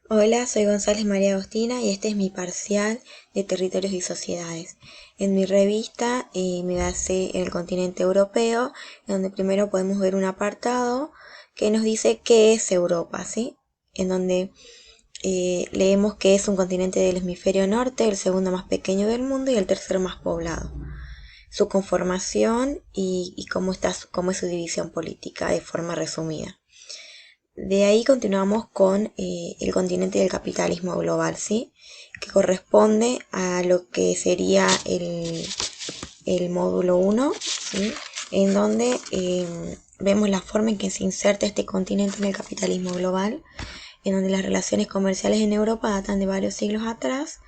Hola, soy González María Agostina y este es mi parcial de Territorios y Sociedades. En mi revista me basé en el continente europeo, donde primero podemos ver un apartado que nos dice qué es Europa, ¿sí? En donde leemos que es un continente del hemisferio norte, el segundo más pequeño del mundo y el tercero más poblado. Su conformación y cómo es su división política de forma resumida. De ahí continuamos con el continente del capitalismo global, ¿sí? Que corresponde a lo que sería el módulo 1, ¿sí? En donde vemos la forma en que se inserta este continente en el capitalismo global, en donde las relaciones comerciales en Europa datan de varios siglos atrás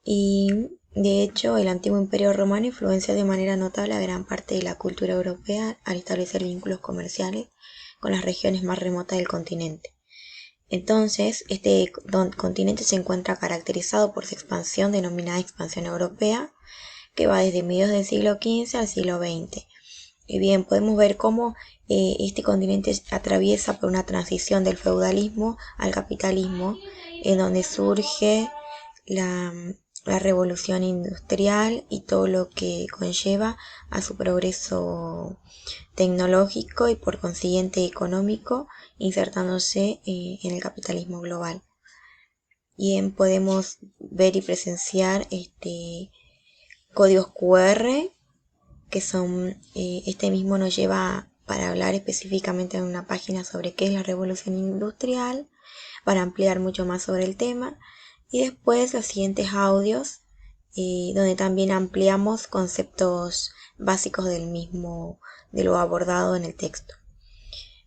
y de hecho el antiguo imperio romano influenció de manera notable a gran parte de la cultura europea al establecer vínculos comerciales con las regiones más remotas del continente. Entonces, este continente se encuentra caracterizado por su expansión denominada expansión europea, que va desde mediados del siglo XV al siglo XX. Y bien, podemos ver cómo este continente atraviesa por una transición del feudalismo al capitalismo, en donde surge la, la revolución industrial y todo lo que conlleva a su progreso tecnológico y por consiguiente económico, insertándose en el capitalismo global. Bien, podemos ver y presenciar códigos QR que son, este mismo nos lleva para hablar específicamente en una página sobre qué es la revolución industrial, para ampliar mucho más sobre el tema, y después los siguientes audios, donde también ampliamos conceptos básicos del mismo, de lo abordado en el texto.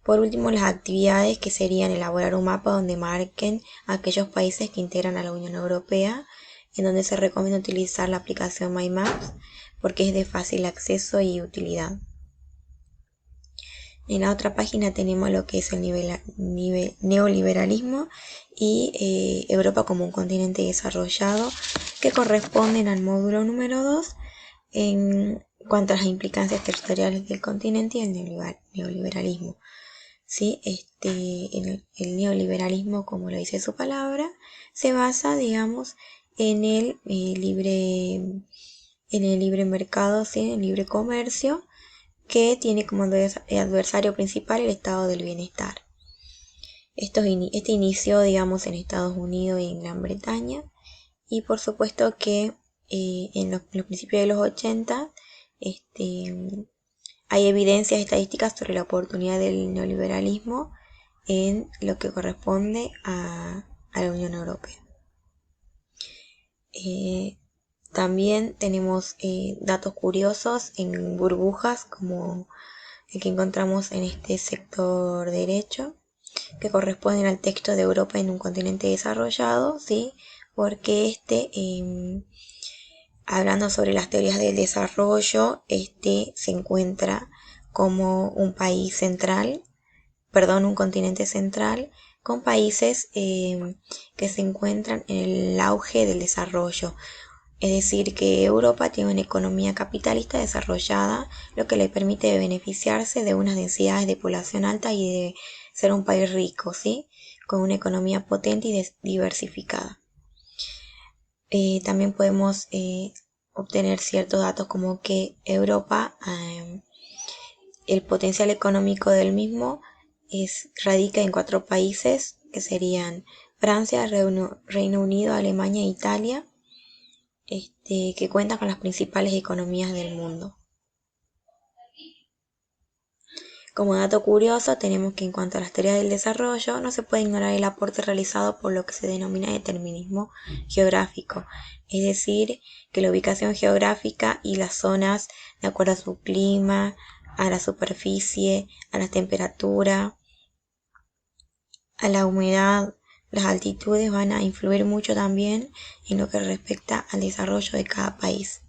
Por último, las actividades que serían elaborar un mapa donde marquen aquellos países que integran a la Unión Europea, en donde se recomienda utilizar la aplicación My Maps porque es de fácil acceso y utilidad. En la otra página tenemos lo que es el neoliberalismo y Europa como un continente desarrollado, que corresponden al módulo número 2 en cuanto a las implicancias territoriales del continente y el neoliberalismo. ¿Sí? El neoliberalismo, como lo dice su palabra, se basa, digamos, en el libre mercado, ¿sí? En el libre comercio, que tiene como adversario principal el estado del bienestar. Este inició, digamos, en Estados Unidos y en Gran Bretaña, y por supuesto que en los principios de los 80 hay evidencias estadísticas sobre la oportunidad del neoliberalismo en lo que corresponde a la Unión Europea. También tenemos datos curiosos en burbujas como el que encontramos en este sector derecho, que corresponden al texto de Europa en un continente desarrollado, ¿sí? Porque hablando sobre las teorías del desarrollo, se encuentra como un país central, un continente central, con países que se encuentran en el auge del desarrollo. Es decir, que Europa tiene una economía capitalista desarrollada, lo que le permite beneficiarse de unas densidades de población alta y de ser un país rico, ¿sí? Con una economía potente y diversificada. También podemos obtener ciertos datos como que Europa, el potencial económico del mismo radica en 4 países, que serían Francia, Reino Unido, Alemania e Italia, que cuentan con las principales economías del mundo. Como dato curioso, tenemos que en cuanto a las teorías del desarrollo, no se puede ignorar el aporte realizado por lo que se denomina determinismo geográfico, es decir, que la ubicación geográfica y las zonas, de acuerdo a su clima, a la superficie, a la temperatura, a la humedad, las altitudes van a influir mucho también en lo que respecta al desarrollo de cada país.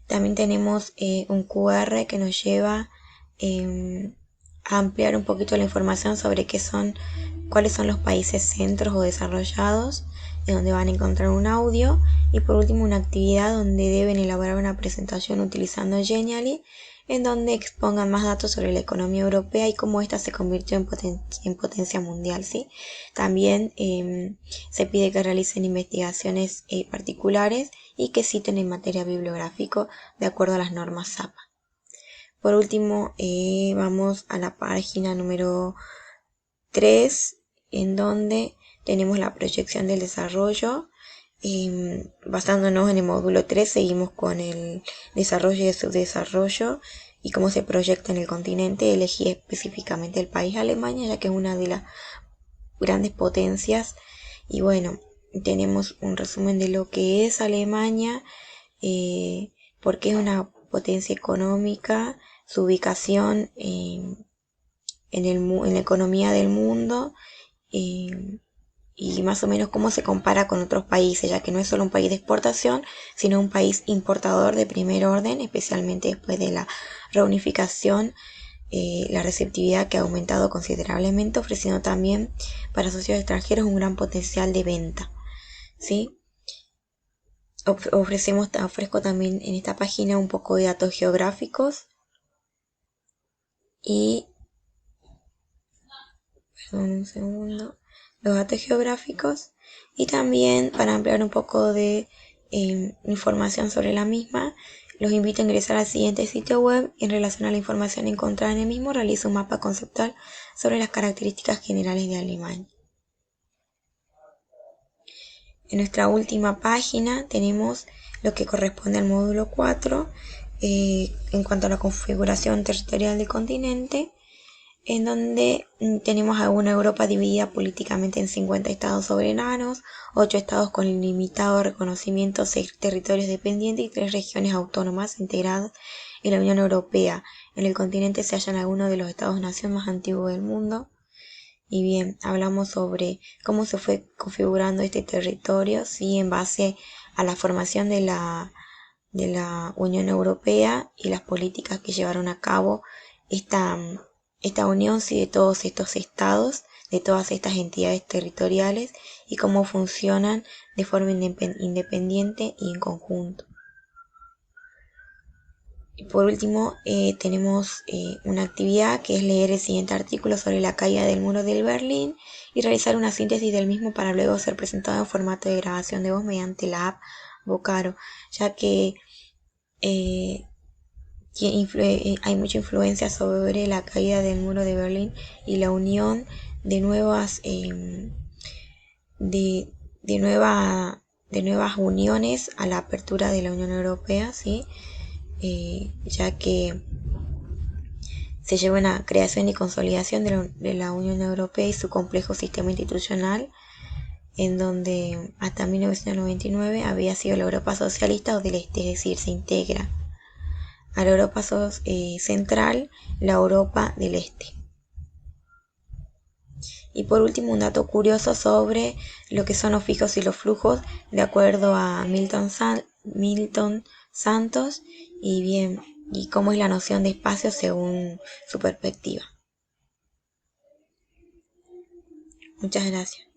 También tenemos un QR que nos lleva a ampliar un poquito la información sobre cuáles son los países centros o desarrollados, en donde van a encontrar un audio, y por último una actividad donde deben elaborar una presentación utilizando Genially, en donde expongan más datos sobre la economía europea y cómo ésta se convirtió en potencia mundial, ¿sí? También se pide que realicen investigaciones particulares y que citen en materia bibliográfica de acuerdo a las normas ZAPA. Por último, vamos a la página número 3, en donde tenemos la proyección del desarrollo. Basándonos en el módulo 3, seguimos con el desarrollo y el subdesarrollo y cómo se proyecta en el continente. Elegí específicamente el país Alemania, ya que es una de las grandes potencias. Y bueno, tenemos un resumen de lo que es Alemania, porque es una potencia económica, su ubicación en la economía del mundo, y más o menos cómo se compara con otros países, ya que no es solo un país de exportación, sino un país importador de primer orden, especialmente después de la reunificación, la receptividad que ha aumentado considerablemente, ofreciendo también para socios extranjeros un gran potencial de venta, ¿sí? Ofrezco también en esta página un poco de datos geográficos y, perdón un segundo, los datos geográficos, y también para ampliar un poco de información sobre la misma, los invito a ingresar al siguiente sitio web. En relación a la información encontrada en el mismo, realizo un mapa conceptual sobre las características generales de Alemania. En nuestra última página tenemos lo que corresponde al módulo 4, en cuanto a la configuración territorial del continente, en donde tenemos a una Europa dividida políticamente en 50 estados soberanos, 8 estados con limitado reconocimiento, 6 territorios dependientes y 3 regiones autónomas integradas en la Unión Europea. En el continente se hallan algunos de los estados-nación más antiguos del mundo. Y bien, hablamos sobre cómo se fue configurando este territorio, ¿sí? En base a la formación de la Unión Europea y las políticas que llevaron a cabo esta unión, sí, de todos estos estados, de todas estas entidades territoriales, y cómo funcionan de forma independiente y en conjunto. Y por último, tenemos una actividad que es leer el siguiente artículo sobre la caída del muro de Berlín y realizar una síntesis del mismo para luego ser presentado en formato de grabación de voz mediante la app Vocaro, ya que hay mucha influencia sobre la caída del muro de Berlín y la unión de nuevas uniones a la apertura de la Unión Europea, ¿sí? Ya que se lleva una creación y consolidación de la Unión Europea y su complejo sistema institucional, en donde hasta 1999 había sido la Europa socialista o del Este, es decir, se integra a la Europa central, la Europa del Este. Y por último, un dato curioso sobre lo que son los fijos y los flujos, de acuerdo a Milton Santos, y bien, y cómo es la noción de espacio según su perspectiva. Muchas gracias.